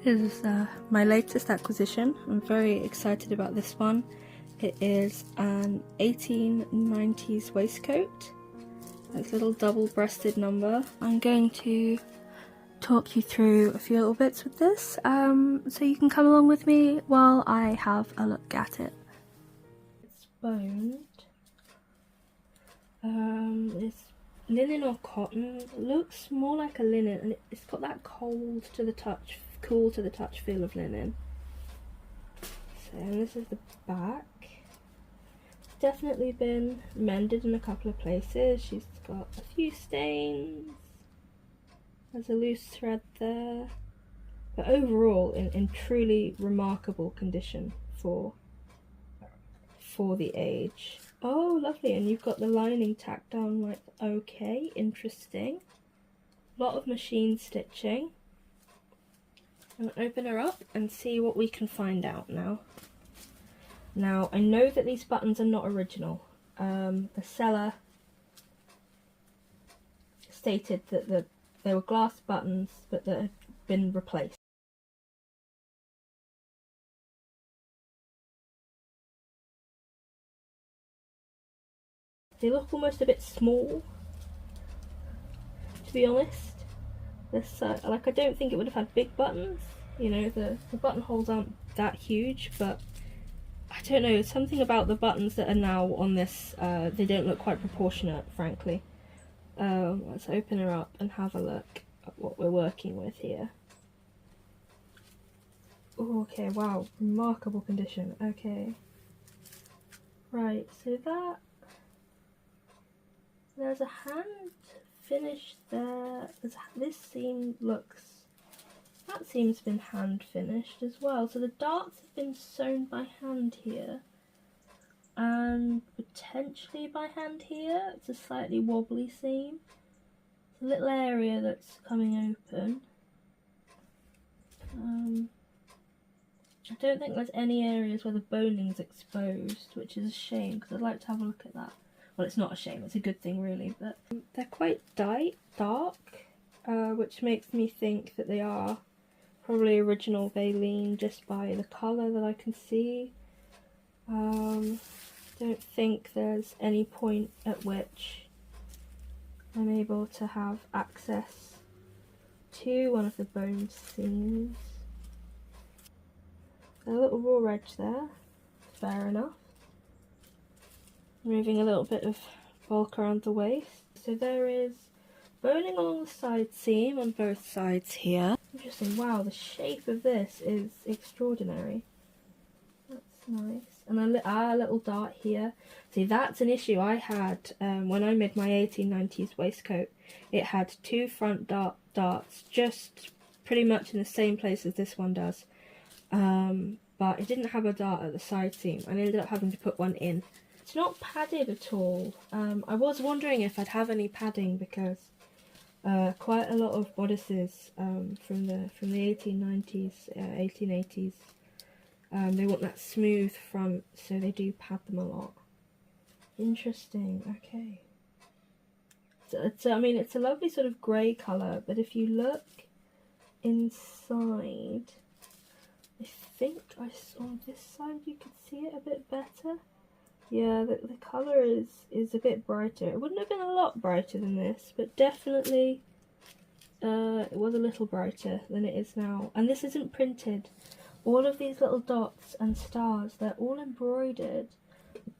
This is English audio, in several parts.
This is my latest acquisition. I'm very excited about this one. It is an 1890s waistcoat. It's a little double-breasted number. I'm going to talk you through a few little bits with this, so you can come along with me while I have a look at it. It's boned. It's linen or cotton. It looks more like a linen, and it's got that cool to the touch feel of linen. So, and this is the back. It's definitely been mended in a couple of places. She's got a few stains. There's a loose thread there, but overall in truly remarkable condition for the age. Oh, lovely. And you've got the lining tacked down like, okay, interesting. A lot of machine stitching. I'm going to open her up and see what we can find out now. Now, I know that these buttons are not original. The seller stated that they were glass buttons, but that had been replaced. They look almost a bit small, to be honest. Like, I don't think it would have had big buttons. You know, the buttonholes aren't that huge, but I don't know, something about the buttons that are now on this, they don't look quite proportionate, frankly. Let's open her up and have a look at what we're working with here. Oh, okay, wow, remarkable condition. Okay. Right, so there's a hand finish there. This seam looks, that seam's been hand finished as well. So the darts have been sewn by hand here, and potentially by hand here. It's a slightly wobbly seam. It's a little area that's coming open. I don't think there's any areas where the boning's exposed, which is a shame because I'd like to have a look at that. Well, it's not a shame, it's a good thing really, but they're quite dark, which makes me think that they are probably original Baleen just by the colour that I can see. Don't think there's any point at which I'm able to have access to one of the bone seams. A little raw edge there, fair enough. Removing a little bit of bulk around the waist. So there is boning along the side seam on both sides here. Interesting, wow, the shape of this is extraordinary. That's nice. And a little dart here. See, that's an issue I had when I made my 1890s waistcoat. It had two front darts, just pretty much in the same place as this one does. But it didn't have a dart at the side seam, and I ended up having to put one in. It's not padded at all. I was wondering if I'd have any padding because quite a lot of bodices from the 1890s, 1880s, they want that smooth front, so they do pad them a lot. Interesting. Okay. So I mean, it's a lovely sort of grey colour, but if you look inside, I think on this side you can see it a bit better. Yeah, the colour is a bit brighter. It wouldn't have been a lot brighter than this, but definitely it was a little brighter than it is now. And this isn't printed. All of these little dots and stars, they're all embroidered.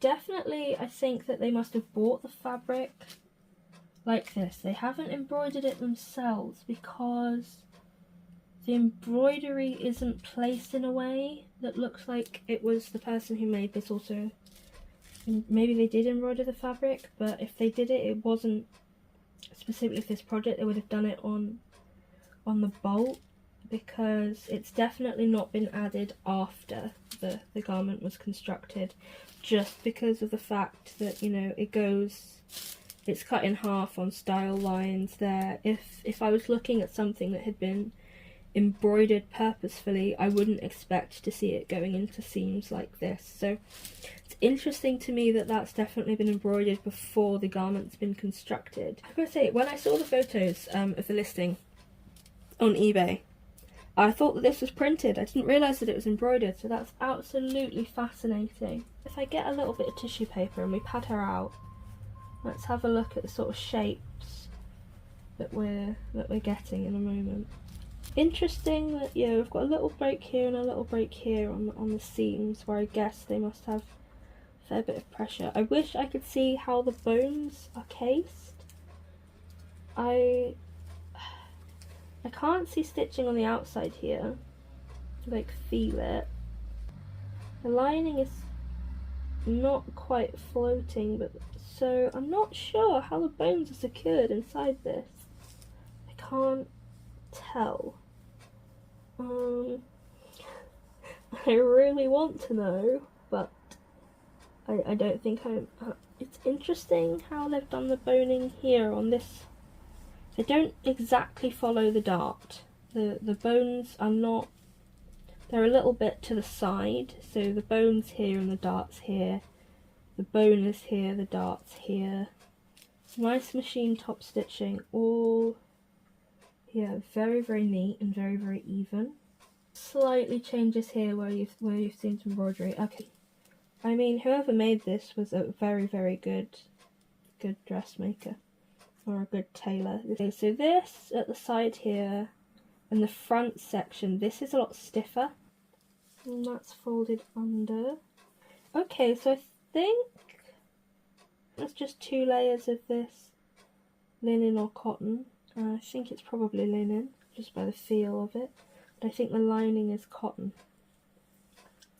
Definitely, I think that they must have bought the fabric like this. They haven't embroidered it themselves because the embroidery isn't placed in a way that looks like it was the person who made this also. Maybe they did embroider the fabric, but if they did it, it wasn't specifically for this project. They would have done it on the bolt, because it's definitely not been added after the garment was constructed, just because of the fact that, you know, it goes it's cut in half on style lines there. If I was looking at something that had been embroidered purposefully, I wouldn't expect to see it going into seams like this. So it's interesting to me that that's definitely been embroidered before the garment's been constructed. I've got to say, when I saw the photos of the listing on eBay, I thought that this was printed. I didn't realise that it was embroidered, so that's absolutely fascinating. If I get a little bit of tissue paper and we pad her out, let's have a look at the sort of shapes that we're getting in a moment. Interesting that, yeah, we've got a little break here and a little break here on the seams, where I guess they must have a fair bit of pressure. I wish I could see how the bones are cased. I can't see stitching on the outside here, like feel it. The lining is not quite floating, but so I'm not sure how the bones are secured inside this. I can't tell. I really want to know, but I don't think I'm. It's interesting how they've done the boning here on this. They don't exactly follow the dart. The bones are not, they're a little bit to the side, so the bone's here and the dart's here. The bone is here, the dart's here. Nice machine top stitching, all, yeah, very, very neat and very, very even. Slightly changes here where you've seen some embroidery. Okay, I mean, whoever made this was a very, very good dressmaker. Or a good tailor. Okay, so this at the side here and the front section, this is a lot stiffer. And that's folded under. Okay, so I think that's just 2 layers of this linen or cotton. I think it's probably linen, just by the feel of it. But I think the lining is cotton.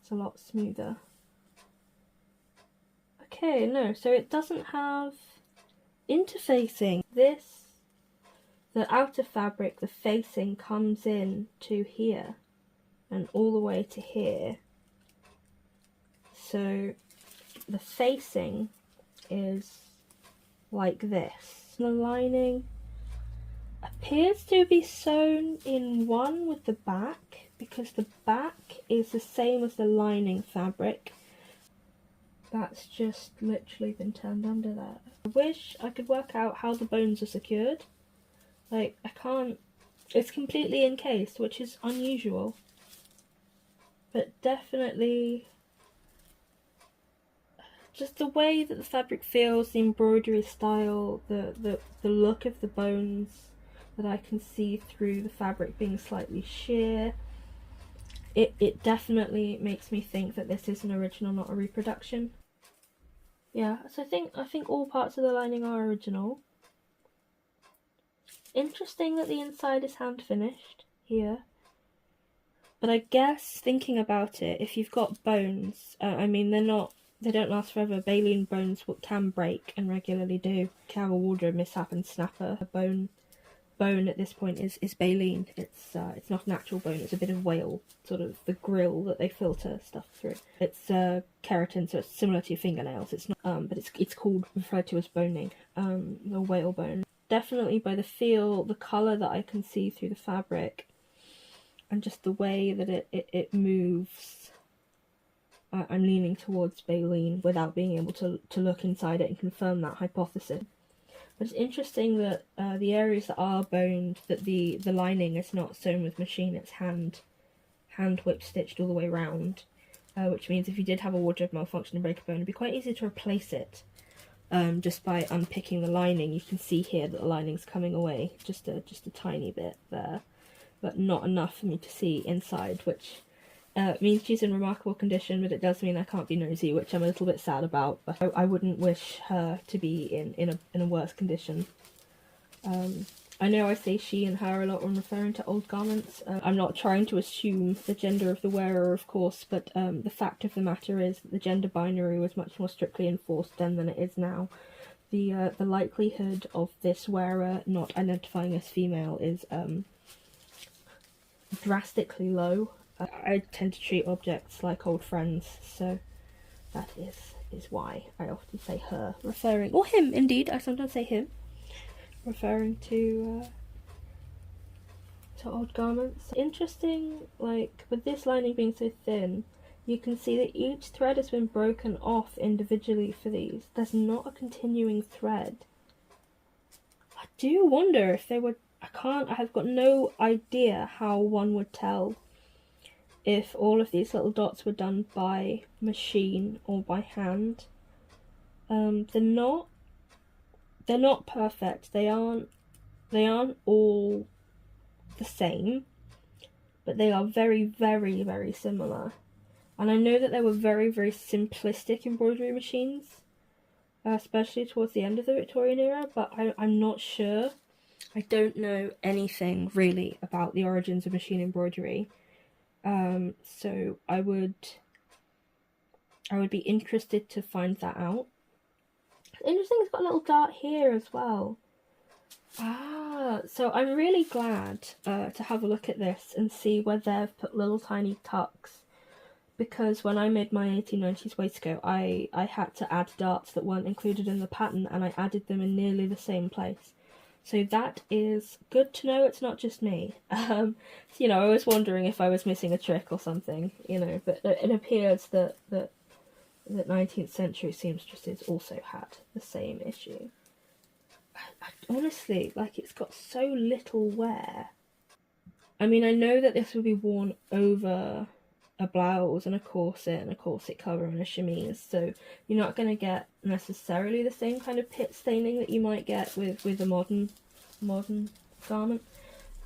It's a lot smoother. Okay, no, so it doesn't have interfacing. The outer fabric, the facing comes in to here and all the way to here. So the facing is like this. The lining appears to be sewn in one with the back, because the back is the same as the lining fabric. That's just literally been turned under there. I wish I could work out how the bones are secured. Like, I can't. It's completely encased, which is unusual. But definitely, just the way that the fabric feels, the embroidery style, the look of the bones that I can see through the fabric being slightly sheer. It definitely makes me think that this is an original, not a reproduction. Yeah, so I think all parts of the lining are original. Interesting that the inside is hand finished here. But I guess thinking about it, if you've got bones, I mean they don't last forever. Baleen bones can break and regularly do. You can have a wardrobe mishap and snap a bone. Bone at this point is baleen. It's not an actual bone. It's a bit of whale, sort of the grill that they filter stuff through. It's keratin, so it's similar to your fingernails. It's not, but it's referred to as boning. The whale bone. Definitely by the feel, the colour that I can see through the fabric, and just the way that it moves. I'm leaning towards baleen without being able to look inside it and confirm that hypothesis. But it's interesting that the areas that are boned, that the lining is not sewn with machine, it's hand whip stitched all the way around, which means if you did have a wardrobe malfunction and break a bone, it'd be quite easy to replace it. Just by unpicking the lining. You can see here that the lining's coming away just a tiny bit there, but not enough for me to see inside, which means she's in remarkable condition, but it does mean I can't be nosy, which I'm a little bit sad about. But I wouldn't wish her to be in a worse condition. I know I say she and her a lot when referring to old garments. I'm not trying to assume the gender of the wearer, of course, but the fact of the matter is that the gender binary was much more strictly enforced then than it is now. The likelihood of this wearer not identifying as female is drastically low. I tend to treat objects like old friends, so that is is why I often say her, referring, or him indeed, I sometimes say him, referring to old garments. Interesting, like with this lining being so thin, you can see that each thread has been broken off individually for these. There's not a continuing thread. I do wonder if they would, I have got no idea how one would tell if all of these little dots were done by machine or by hand. They're not perfect. They aren't all the same, but they are very, very, very similar. And I know that there were very, very simplistic embroidery machines, especially towards the end of the Victorian era, but I'm not sure. I don't know anything really about the origins of machine embroidery, so I would be interested to find that out. It's interesting, it's got a little dart here as well. So I'm really glad to have a look at this and see where they've put little tiny tucks, because when I made my 1890s waistcoat, I had to add darts that weren't included in the pattern, and I added them in nearly the same place. So that is good to know. It's not just me. I was wondering if I was missing a trick or something, but it appears that 19th century seamstresses also had the same issue. I honestly, it's got so little wear. I mean, I know that this would be worn over a blouse and a corset cover and a chemise, so you're not going to get necessarily the same kind of pit staining that you might get with a modern garment.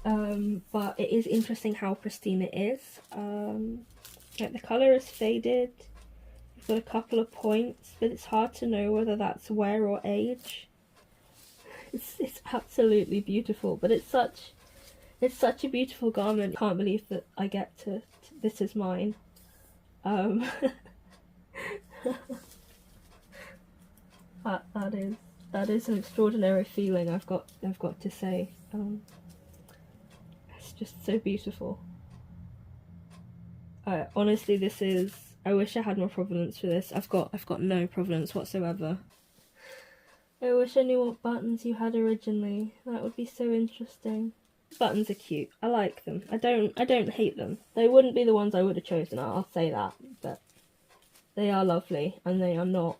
But it is interesting how pristine it is. The colour is faded. You've got a couple of points, but it's hard to know whether that's wear or age. It's absolutely beautiful, but it's such a beautiful garment. I can't believe that I get to this is mine. That is an extraordinary feeling, I've got to say. It's just so beautiful. Honestly, this is. I wish I had more provenance for this. I've got no provenance whatsoever. I wish I knew what buttons you had originally. That would be so interesting. Buttons are cute. I like them. I don't hate them. They wouldn't be the ones I would have chosen, I'll say that, but they are lovely, and they're not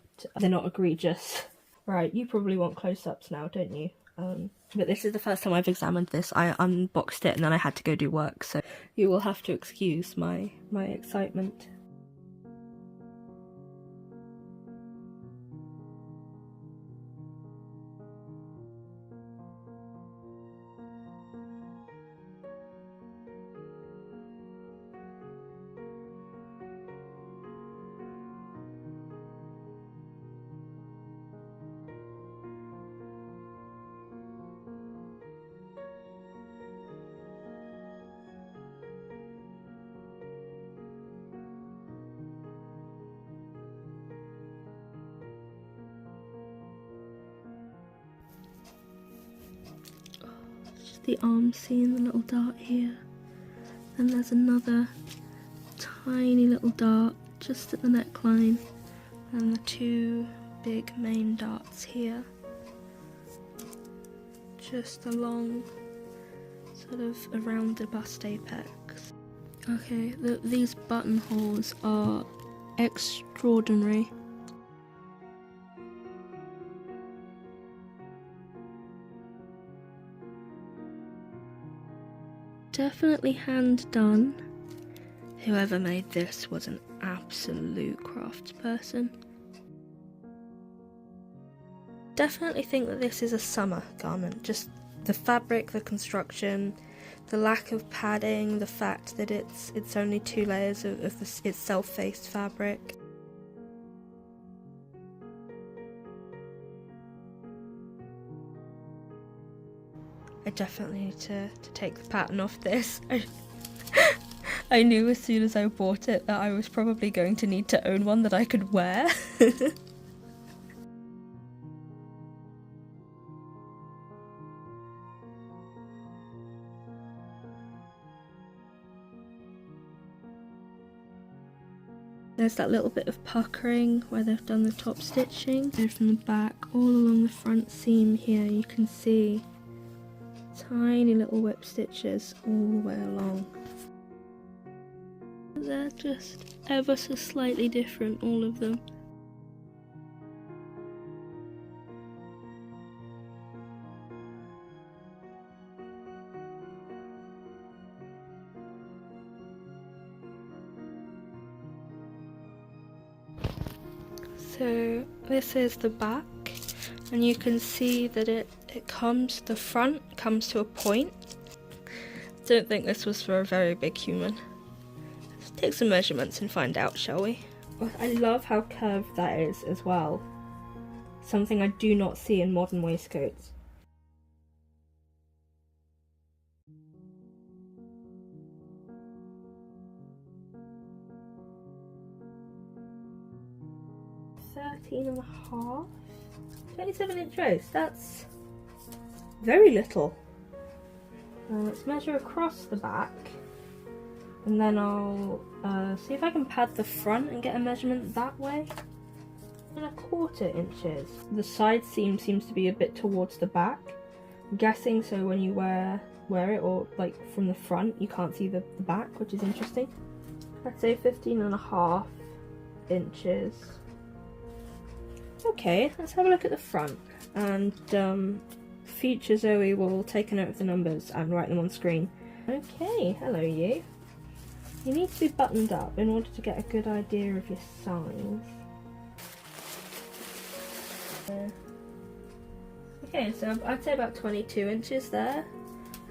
egregious. Right, you probably want close-ups now, don't you? But this is the first time I've examined this. I unboxed it and then I had to go do work, so you will have to excuse my excitement. The arm seam, the little dart here, and there's another tiny little dart just at the neckline, and the two big main darts here, just along, sort of around the bust apex. Okay, these buttonholes are extraordinary. Definitely hand done. Whoever made this was an absolute craftsperson. Definitely think that this is a summer garment. Just the fabric, the construction, the lack of padding, the fact that it's only 2 layers of its self-faced fabric. I definitely need to take the pattern off this. I knew as soon as I bought it that I was probably going to need to own one that I could wear. There's that little bit of puckering where they've done the top stitching. And from the back, all along the front seam here, you can see tiny little whip stitches all the way along. They're just ever so slightly different, all of them. So this is the back, and you can see that the front comes to a point. Don't think this was for a very big human. Let's take some measurements and find out, shall we? I love how curved that is as well. Something I do not see in modern waistcoats. And a half, 27-inch waist. That's very little. Let's measure across the back, and then I'll see if I can pad the front and get a measurement that way. 1/4 inches. The side seam seems to be a bit towards the back. I'm guessing so when you wear it, or like from the front, you can't see the back, which is interesting. I'd say 15.5 inches. Okay, let's have a look at the front, and future Zoe will take a note of the numbers and write them on screen. Okay, hello you. You need to be buttoned up in order to get a good idea of your size. Okay, so I'd say about 22 inches there.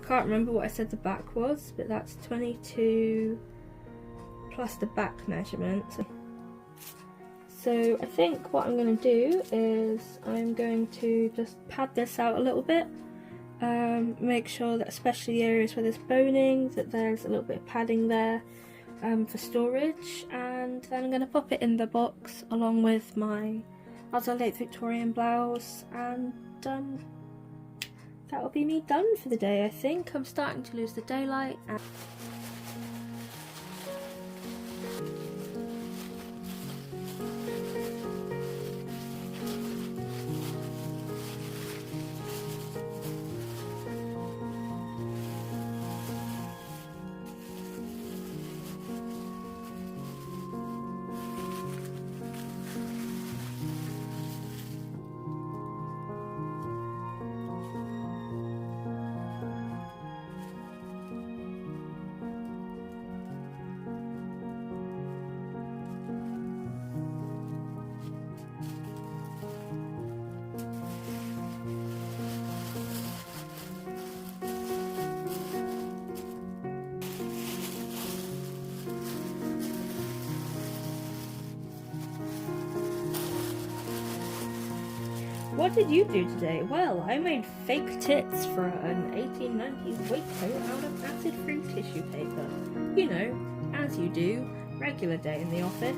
I can't remember what I said the back was, but that's 22 plus the back measurement. So I think what I'm going to do is I'm going to just pad this out a little bit, make sure that especially the areas where there's boning, that there's a little bit of padding there for storage, and then I'm going to pop it in the box along with my other late Victorian blouse, and that'll be me done for the day. I think I'm starting to lose the daylight. What did you do today? Well, I made fake tits for an 1890s waistcoat out of acid-free tissue paper. You know, as you do, regular day in the office.